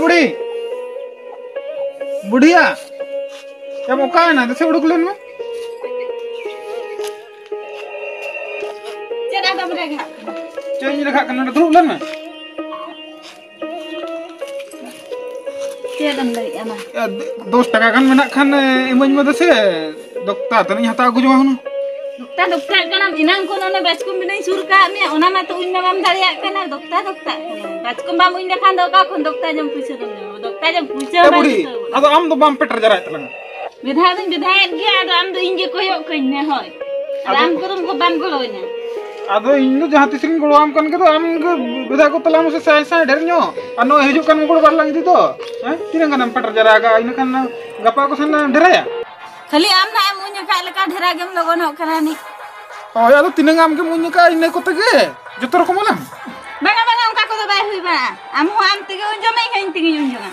बुढ़ी बुढ़िया क्या मौका है ना जैसे उड़क लेन में चेंज रखा करना तो उड़क लेन में $10 kan menak kan imanya mah se dokter tani hata aku cuma hunu dokter kana inang kono na baskum binai surka me ona ma to inna mam dariya kana dokter baskum bam inda khan do ka khon dokter jam puise do dokter jam puise ba ado am do bam peter jara itlang bidhayan ge ado am do inje koyok kain ne hoy am kurum ko bam golonya ado inno jaha tisring golo am kan ke do am ke beda ko talam se sai der nyo ano hijuk kan ngol barlang itu to tinang kan am peter jara ga ina kan gapa ko sana deraya खाली आम ना मुन्या का लका ढेरा game लगन हो करानी oh ya tuh tinang am ke munya ka ina ko tege jotor ko malam banga onka ko do bai hui ba am ho am tege unjo mai kain tege unjo na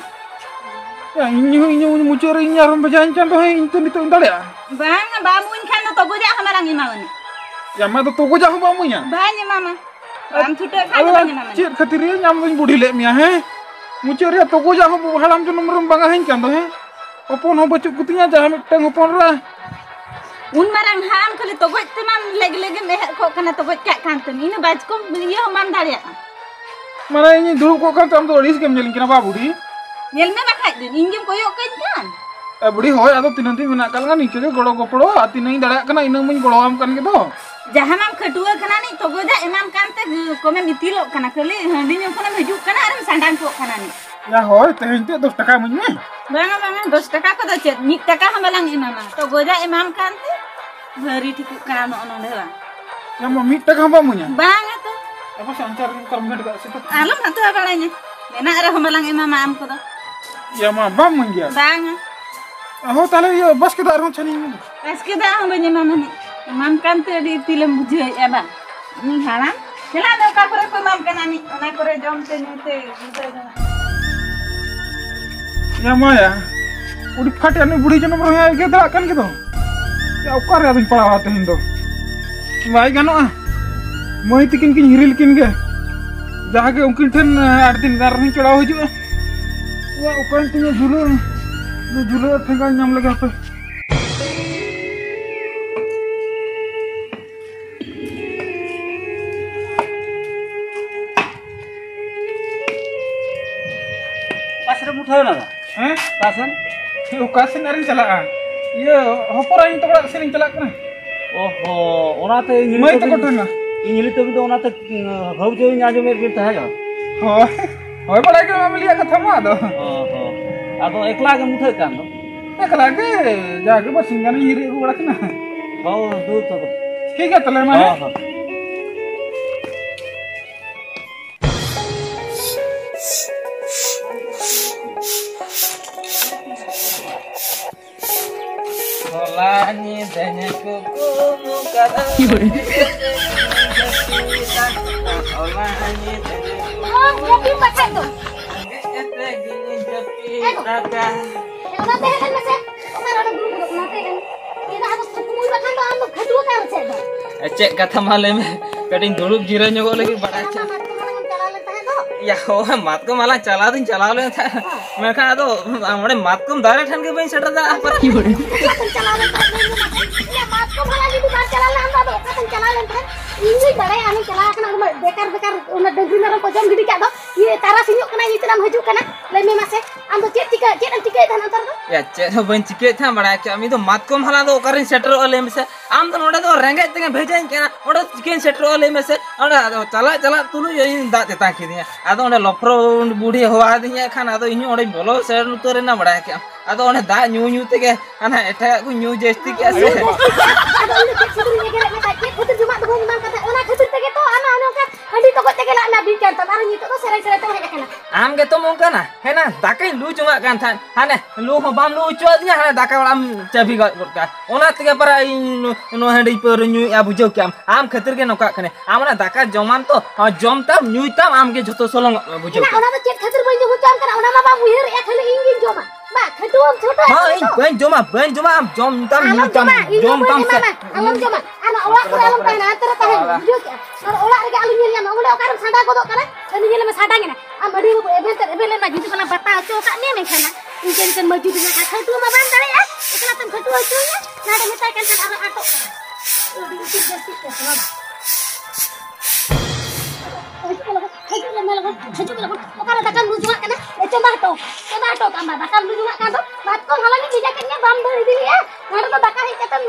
ya inyo mucori nyarum bajan can to hin itu ndale ya banga ba mun kan to goja hamarang imawani ya ma to goja ho ba munya banya mama am thute kan banya mama cit khatiri nyam budi le mia he mucori to goja ho halam tu nomor banga hin can to he opon ho bacuk kutinya jaha mitang opon ra un marang ham khali to goj tamam leg me ko kana to goj ka kan tan ina bajkom ye man daria mana ini dulu ko kan tam to ris game jelin kina ba budi yel me makai din injim koyok kan budi hoy ado tinanti menak kal kan ikege golo goplo ati nai dara kana ina mun golo am kan gitu jahan am khatua kana ni to goja emam kan te kome mitilo kana khali handi nyo kana hejuk kana aram sandang ko kana ni ya hoy tehin te $10 mun banga $10 ko do chet $1 hamalang imama to goja emam kan te bari tiku kana ono dewa ya mo $1 ba munya banga to apa sancar karmen ka situ alam hatu balanya mena ara hamalang imama am ko do ya ma ba mun ya banga ho tale yo bas ke dar hon chani bas ke dar hon banya mama ni imam kan te di tilam bujhe ya ba ni haram kela do ka kore ko imam kana ni ona kore jom te ni te ya maya udah fati anu budi jono bro ya ge dara kan gitu ya ukar ya tuh pala tehin do bai gano moi tikin kin hiril kin ge jaha ge ungkin ten 8 din gar ni chora hoju ya ukar tinya julu thenga nyam laga pe pasar muthau na pasan ukasin aring chalaa iya hopor aing tokra sering chalak kana oho onate mai to kotna ingili to do onate hau jo nyajo mer kin taha hoy bada ke mamliya katha ma do oho ado ekla ge muthau kan do ekla ge jage basingana hiri ru bada kana hau do to ठीक है तले माने Solani danya kuku mukara Solani oh jadi baca tu ete gini japi ada ona te kan mase ona ro guru ona te kan ina harus kumui bakan do am khadua ka che do cek kata malam kading duduk jira nyogo lagi bada cek ya ho mat ko malah chala le tha मैं कहा तो हमरे मात को दारे ठन के भाई सटा दा पर की हो चला ले या मात को भला जी दुकान चला ले हम तो का चला ले इंजी बड़े आने चला कना बेकार उना डगरी नरो को जम गिडी का दो ये तारा सिन्यो कना ये तराम हजू कना ले मे मासे हम तो चेक हम टिके था अंतर या चेक बन टिके था बड़ा के अमी तो मात को भला तो करिन सेटर ओले में से आम तो नोडे तो रेंगे तंगे भेजाइन केना ओडे चिकन सेटर ओले में से ओडे चला तुलु ये दा देता के दिया आदो ओडे लफरो बूढ़ी होवा दिया खाना तो इन ओडे बोलो सेर नुतरे ना बड़ा के आदो ओडे दा न्यू ते के अना एटा को न्यू जेस्ती के से आदो ओडे चिकन ये के ना के खुद जुमा तो मन का ओना खतिर ते के तो आना आनो का हडी तो को ते के ना बिचार तो मारे तो सरे तो हे kana आम के तो मोंका ना है ना दाkai लू जुमा कान था हाने लू हो बाम लू चो दिया हाने दाका आम चाबी गट का ओना ते के पर नो हडी पर न्यू या बुझो के आम खतिर के नका कने आमना दाका जमान तो जमता न्यूता आम के जतो सोलंग बुझो ना ओना तो चेक खतिर बन जो काम कर ओना बाबा मुहिर ए खाली इंजिन जमा बा खटुम छोटा हां बन जमा आम जमता न्यूता जमता से आलम जमा ana ola ko alam ta na antara ta bujo ke और ओला रे आलू निया ना ओले ओकार साडा को दो करे नि निले में साडा गेना आ बडी एबेल एबेल ना जितु कना पत्ता लेखाना इनके मजूद में खटू मा बान दाड़े एकला तम खटू होचुया नाडे मेता कान आरो आटो ओडी इति जस्ती केसवा ओकारा दाका लुजुआ कना चंदा हटो कामा दाका लुजुआ का दो बात को हालांकि बिजा कन्या बाम धरि दिलिया नाडे तो दाका हे कतन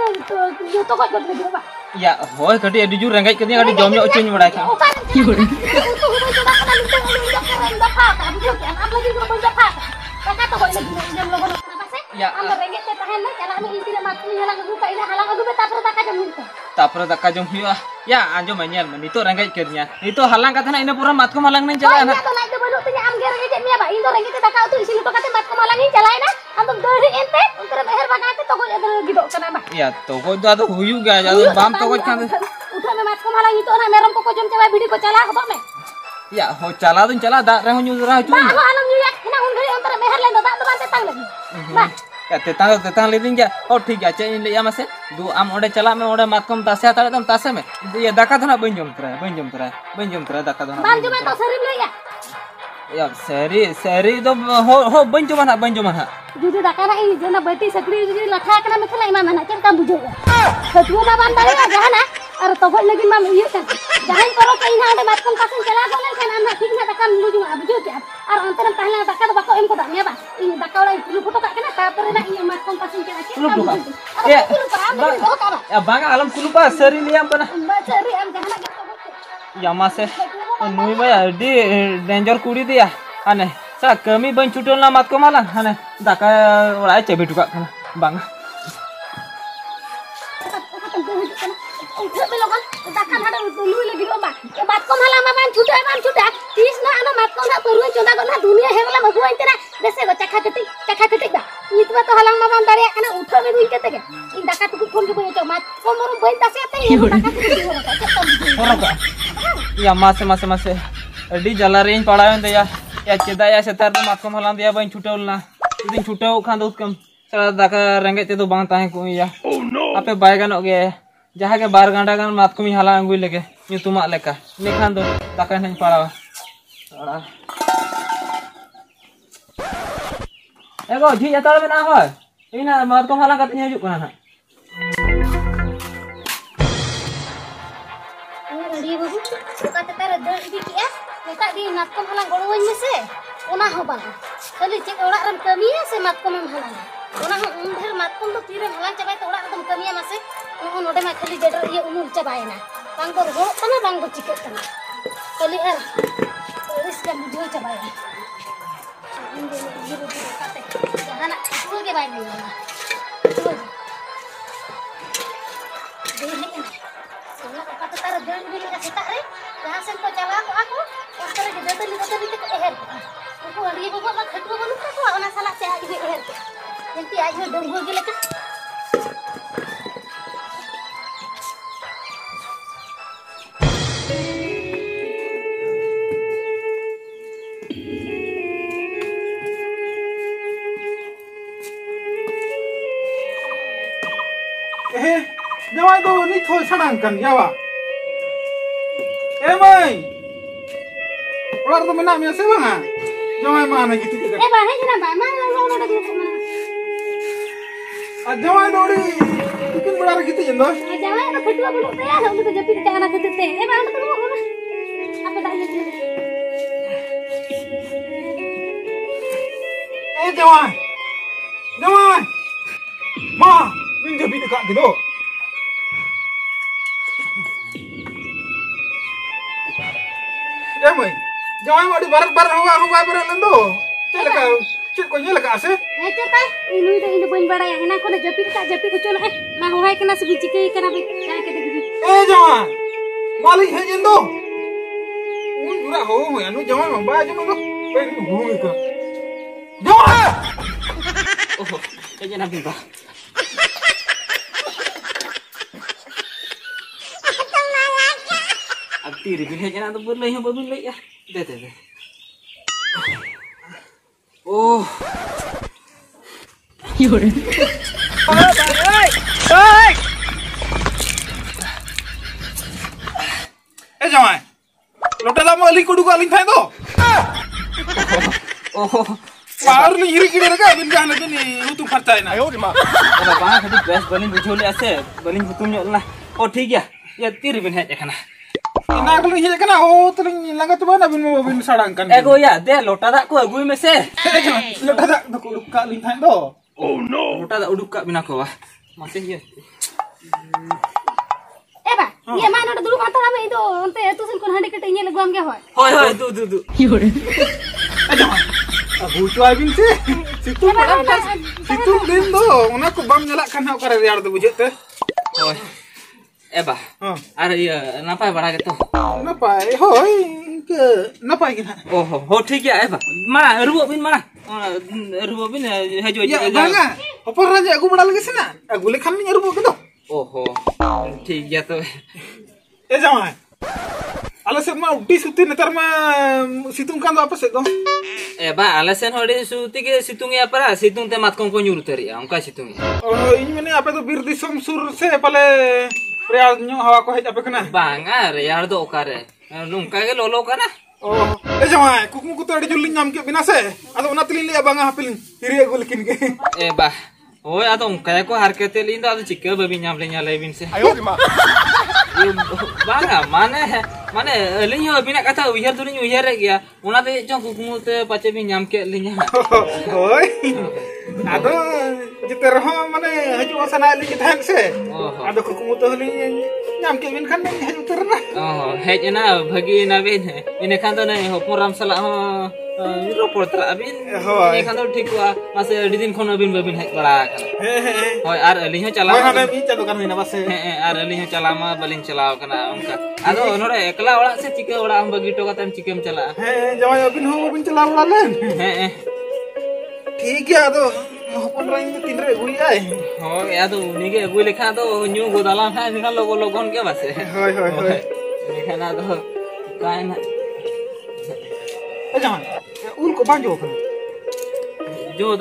जो तो गट गट देबा या होय कटी अडी जु रंगाई कनी अडी जम जो चेंज बड़ा था की होरे तो होय तो दाका लुजुआ का दफा का बुझो के आप लगी को दफा दाका तो होय लगी जम लोगो ना पासे हम रेंगे ते तहन ना चला में इति मात नि हला गु पैला हला गु बे तापर दाका जम हुआ या आंजो मनियल में नितो रंगाई करनिया नितो हलांग का था इन पूरा मात को हलांग नहीं चला ना तो लाइट बनो ते आम गे रंगे जे मिया बा इन दो रंगे ते दाका तो इसिन तो काते मात को हलांग नहीं चलाए ना हम तो दौड़ी एनते उनकर बहर बगाते तो को गिदो कना बा या तो को दादो हुयु गा जादो बाम तो को खान उठा में मात को हलांग तो ना मेरम को जम चला वीडियो को चला हबो में या हो चला दिन चला दा रे हुयु रा चु बा हलांग न्यू या ना उन घरी अंतर बहर ले दो दा बाते तंग लगी बा या तेतांग ले दिन क्या ओ ठीक है इन ले मासे दु आम ओडे चला में ओडे मातकम तासे तारे तम तासे में ये दाका धना बन जम तरा दाका धना बान जम तो सरी ले या सरी तो हो बन जम ना जुदी दाका ना इ जना बेटी सकरी जुदी लठा कना में खला इमा ना केन का बुझो खटुआ बा बान दाले जहाना और तो होय लगी माम इयो कर जहां करो कहीं ना ओडे मातकम तासे चला गोले खाना ना ठीक ना दाका लुजु बुझो के और अंतर पहला दाका तो बाको एम को दानिया बा इ दाका ओडे लु फोटो का ना तापर ना इ मातकम तासे चला के या बागा आलम कुलुपा सरी लियाम बना सरी हम जहाना या मासे नुई बा डी डेंजर कुड़ी दिया अने सा कमी बन छुटल ना मात को माला अने दाका ओराय चेबे टुका खाना बांगा उठे पे लोगन दाका भाडा लुई लगी बा ए बात को माला मा बान छुटा तीस ना आनो मात को ना परुए चोदा को ना दुनिया हेगला मगु आइतेना बेसे गो चखा कटी बा इतबा तो हलांग मा बान दाड़िया कना उठो में दुई केते के इ दाका टुकु फोन के बोयो मात को मोर बइन तासे आते इ दाका होरा या मासे अडी जला रेन पड़ावन दया या चेदा या सेतार मात को हलांग दिया बइन छुटल ना दिन छुटाव खान दो कम चला दाका रेंगे ते तो बांग ताहे को या आपे बाय गानो गे जहाँ के बार घंटा गान मात को हाला अंगुई लगे तुमा लेका निखान दो दाका नहीं पड़ावा एगो झी जतार में ना होय इना मात को हाला कत हिजु कना ना रेडी बाबू ओका ते तारे दर इदी किया ओका दी मात को हाला गड़ोइन में से ओना हो बा खाली चे ओड़ा रम कमिया से मात को में हाला ओना हो उन ढेर मात को तो तीरे हाला चबाय तो ओड़ा एकदम कमिया मासे ओन ओडे में खाली जेडर ये उमुल चबायना बांग को रो तना बांग को चिके तना खाली अर इसका बुझो चबायना इंगे जीरो काते जहाना स्कूल के बाय नहीं ना देख सोना का तो तार जन भी लगा सेता रे जहां से को चला को आको उस तरह के जतली के एहर को अड़ी को बा खटू बनु को ओना साला से आज एहर जंती आज डंगो के लेका जवाई दो नि थोय सडांग kan yawa mày orang tuh menang ya sih bang jawai mana gitu gitu bang hejna bang mana lo udah gitu mana jawai dori bikin belar gitu ya loh jawai ada kedua belum ya udah kejepit ke anak itu teh bang itu mau apa dah ini jawai ma min jepit dekat gitu mày jawai mau di barat huwa barat lendo celaka cik ko nyelaka ase itu tay ini bain bada yang enak kona japit ko cholo ma hohai kena sebi cikai kena bi jangan kete gitu jawai malik he jendo un dura ho ya nu jawai ma ba jo no pe ni hu ka jawai oh kayaknya nabi ba tiri bin hejana to berlai ha babun lai ya de oh yore oi jawai lota da mo ali kudu ko alin thai to oh Baru li hiri kiri rega bin jahna bin hutum fartai na. Eba bang tadi best baling bijol ase baling hutum nyok lah. Oh ठीक ya. Ya tiri bin hej kana. Ina kalau hiri kana oh teling langga tu mana bin mau bin sarangkan. Ego ya de lota dak ko agui mese. Lo tada nak luka lintai do. Oh no. Lota dak uduk kak bin aku wah. Masih ya. Eba, iya mana udah dulu mata kami itu, nanti itu sih kon handi ketenya lagu am hoy. Hoi tu. Abu tu abin sih. Situ din do. Una ko bam nyalakan hak kare yar do bujut teh. Hoi. Eba. Ada ya napa bara gitu. Napa? Hoi ke napa gina? Oh ठीक ya Eba. Mana rubo bin mana? Rubo bin haju Ya banga. Apa raja aku bada lagi sana? Aku lekhan ni rubo gitu. Oh ठीक ya tuh. Jangan. Alasan mah udah suti netar mah situng kan apa sih dong? Ba alasan hode suti ke situng ya para situng te mat kon nyuruh teri angka situng ya. Oh ini mana apa tuh bir di sur se pale real nyu hawa ko hej apa kena? Banga real do okare. Nungka ke lolo kana. Oh, jangan. Kuku ku tadi juling nyam ke binase. Atau una tilili abang hapilin. Hiri aku lekin ke. Ba. Oh ya dong kayak ko harkete linda adu cikka babi nyamle nyale bin se. Ayo di ma. Banga mana linyo bina kata wihar tu linyo wihar ya. Una te jong kuku te pace bin nyam ke linya. Oi. Ado jiter ho mana haju sana li kita se. Ado kuku tu li nyam ke bin kan haju terna. Oh, hej na bagi na bin. Ini kan to na hopon ram sala ho ropor tra bin. Ini kan to ठीक हुआ मासे दिन खन बिन बिन हेक बड़ा होय are अलिह चला होय हने मी चलो kan hina base आर अलिह चला मा बलिन चलाव कना उनका आदो नोरे एकला ओड़ा से चिके ओड़ा हम बगी टो कतम चिकेम चला जवाय बिन हो बिन चला ओड़ा लेन ठीक है आदो हपन रंग तीन रे गुई आए होय आदो निगे गुई लेखा तो न्यू गोदाला था निकल लोगो लोगन के बसे होय निखाना तो काय ना jangan ul ko banjo kan जो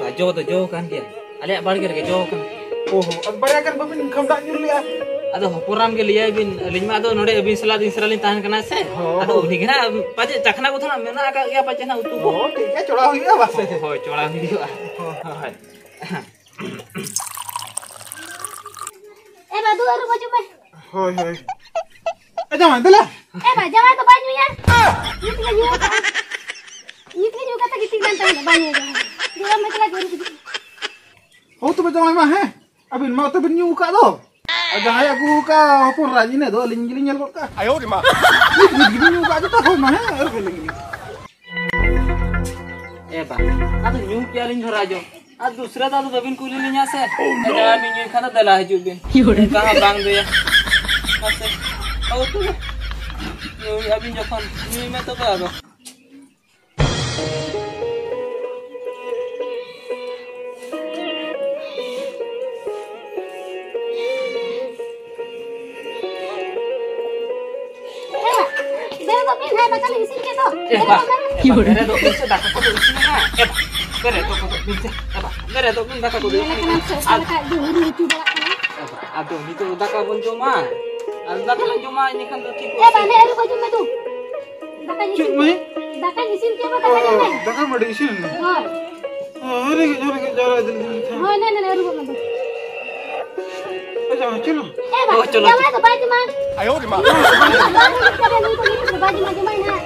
Ba जो kan dia ale bar ke jo kan oh ab bara kan babin kham da nyur liya ado hopuram ke liya bin linma ado node bin saladin sralin tahan kana se ado nigna paje chakna ko thana mena ka ya paje na utu oh ठीक है चोड़ा हुई है बस हो चोड़ा हुई है Eba dua ru baju mah. होय jangan dela Eba jangan tu bajunya. Ini juga tak gitu kan tak banyak. Dia macam lagi gitu. oh tu jangan mah he abin mau tu bin nyu ka do jangan aku ka hopon raji ne do ling nyal ko ka ayo di ma gini nyu ka ta ho mah he er ling Ba ado nyu kya ling rajo ad दूसरा दादू बबिन कुली लिया से एदा मिन्यू खाना दला हजू बिन कहां बांग दे बस ओ तू न्यू अबिन जखन न्यू में तो बागो Bere to pin hai bakal isin ke to. Bere to pin se daka ko isin na. Bere to ko pin se. Bere to pin daka ko isin. Aduh, itu daka pun cuma. Daka pun cuma ini kan to ठीक. Bane aru baju me tu. Daka isin ke bata baju me. daka medicine Hoy. अरे जरा Hoy ne aru baju me. jangan चलो Eba jangan tu baju mah. ayo di ma Baju mah jangan na.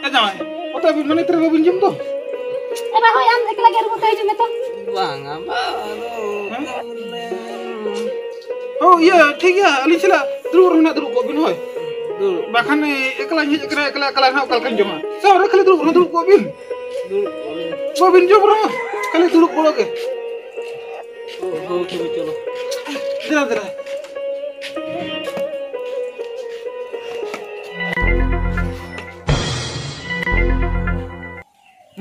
jangan oh tapi mana terlalu pinjam tuh Eba hoy am ek lagi aru baju me to. Bang, apa? oh iya ठीक है अली चला dulu nak dulu kau bin hoy bahkan ekla nak kalkan joma seorang kali dulu kau bin jom orang kali dulu boleh ke okay चलो जरा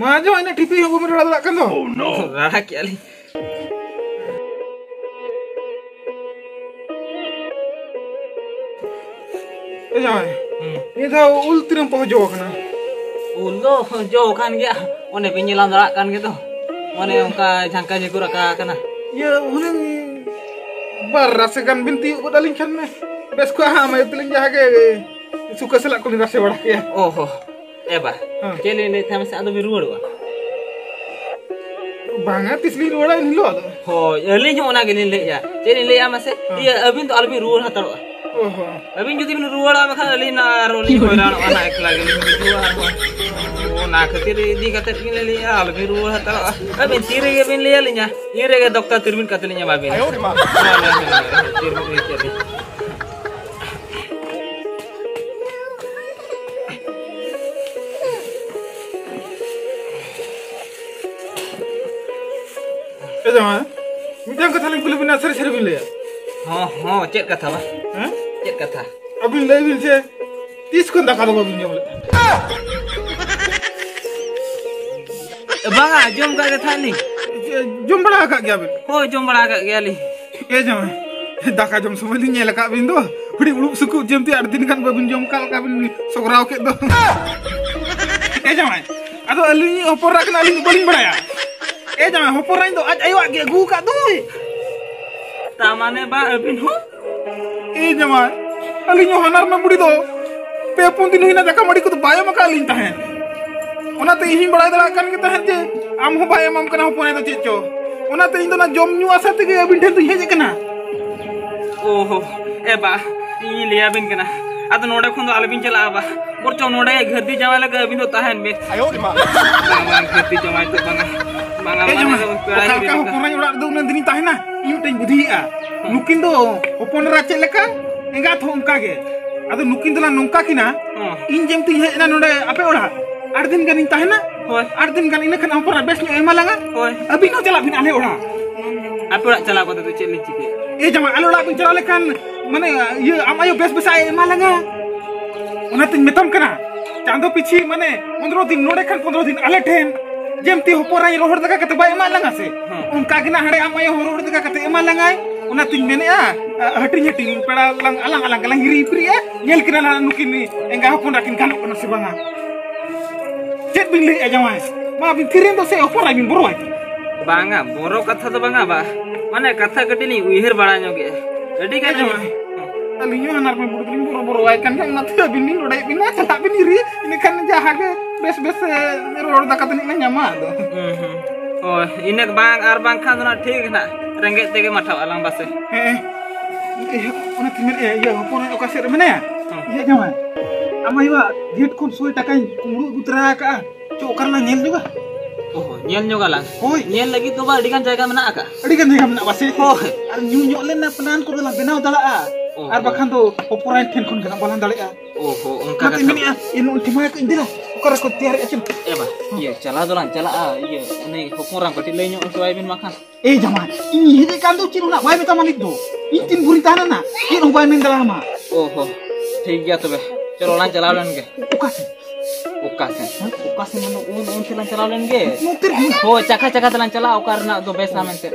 Majo ini TV yang gue merada kan tuh. Oh no. Rara kali. jangan. Ini tahu ultiram poh jauh kan. Ulo jauh kan ya. One penyelam darat kan gitu. One ongka jangka jago raka kana. Ya ulang barasekan binti ko daling kan. Bes ko ha may tiling jaga suka selak ko ni rasa wadak ya. Oh. Eba, celi le thames ado bi ruwa. Banga tisli ruwa ini lo ado. Ho, early jo ona gelin le ya. Celi le ama se, iya abin to albi ruwa hatar. Oho. Abin jodi bin ruwa ma khan early na roli horan ona ekla gelin ruwa. O na khatir di kate pin le ya albi ruwa hatar. Abin tire ge bin le linya. Ire ge doktor tirbin katlinya babin. Ayo ma. Tirbin. Jangan, minta kata lagi boleh benar seri bin le. Oh, cek kata ba? Cek kata. Abin le bin se 30 kon dakar ko bin jom le. Banga jom ka kata ni. Jom bada ka gya bin. Ho jom bada ka gya li. Jangan. Dakar jom semua ni nyela ka bin do. Hudi urup suku jam ti ardin kan babin jom kal ka bin sograo ke do. Jangan. Ado alini opor rak na alini boling bada ya. Jangan hoporain do ayo age gu ka do. Tamane ba abin ho? Jangan. Alini hanar na budi do. Pe pun din hina jaka madi ko to baya maka alini tahen. Ona te ihin bada dala kan ke tahen je. Am ho baya mam kana hopone do checho. Ona te indo na jom nyu asa te ge abin ten tu heje kana. Oho, eba ini le abin kana. Ado node khon do albin chala ba. Borcho node ghadi jawa la abin do tahen be. Ayo ma. Bang ghadi jawa to banga. Jangan, kalau orang udah ada unan dini tahan na, ini teng budi a. Nukin do, opon racel leka, enggak tahu kage. Ada nukin tuh lah nongka kina, injem tuh ini node apa orang? Ardin kan ini tahan na, ardin kan ini kan opon besnya emalanga. Abis no jalan bin ale orang. Apa orang jalan kau tu celi ciki? Jangan, alo orang bin jalan lekan, mana ya amayo bes besai emalanga. Ona ting metam kena, cando pici mana, 15 दिन node kan 15 दिन ale ten. Jemti hoporai rohor daga kata ba emal langa se unka gina hare amay rohor daga kata emal langai una ting mene a hating peda lang alang hiri pri a nyel kina la nukini enga hopon rakin galuk kana se banga jet bin le ajamai ma bin tiren do se hoporai bin boroi banga boro katha do banga ba mane katha katini uihir bada nyoge edi ka jamai alinyo anar me budin boro ai kan na te bin ni rodai bin na chala bin iri ini kan jahage bes rohor daga katani nyama do oh inek bang ar bang khan na thik na rengge tege matha alang base ona timer ya hopon oka ser mene ya iya jamai amai wa gate kon soi takai kumru gutra ka cho karna nyel juga oh nyel nyoga lang hoi nyel lagi to ba dikan jaga mena aka adikan jaga mena base hoi ar nyu len na penan ko la benau dala a ar bakhan do oporai ten kon gana balan dala a oho ongka kata ini ya ini ultima ke indira ukara ko tiar acim ba iya chala dolan chala a iya ini hokurang kati lenyo soai bin makan jama ini hede kan do ciru na bai meta manik do intin buri tanan na ini bai men dala ma oho ठीक गया तो बे चलो लान चला लेंगे ukasen mano un telan चला लेंगे हो चका चला ओकार ना दो बेसा में दे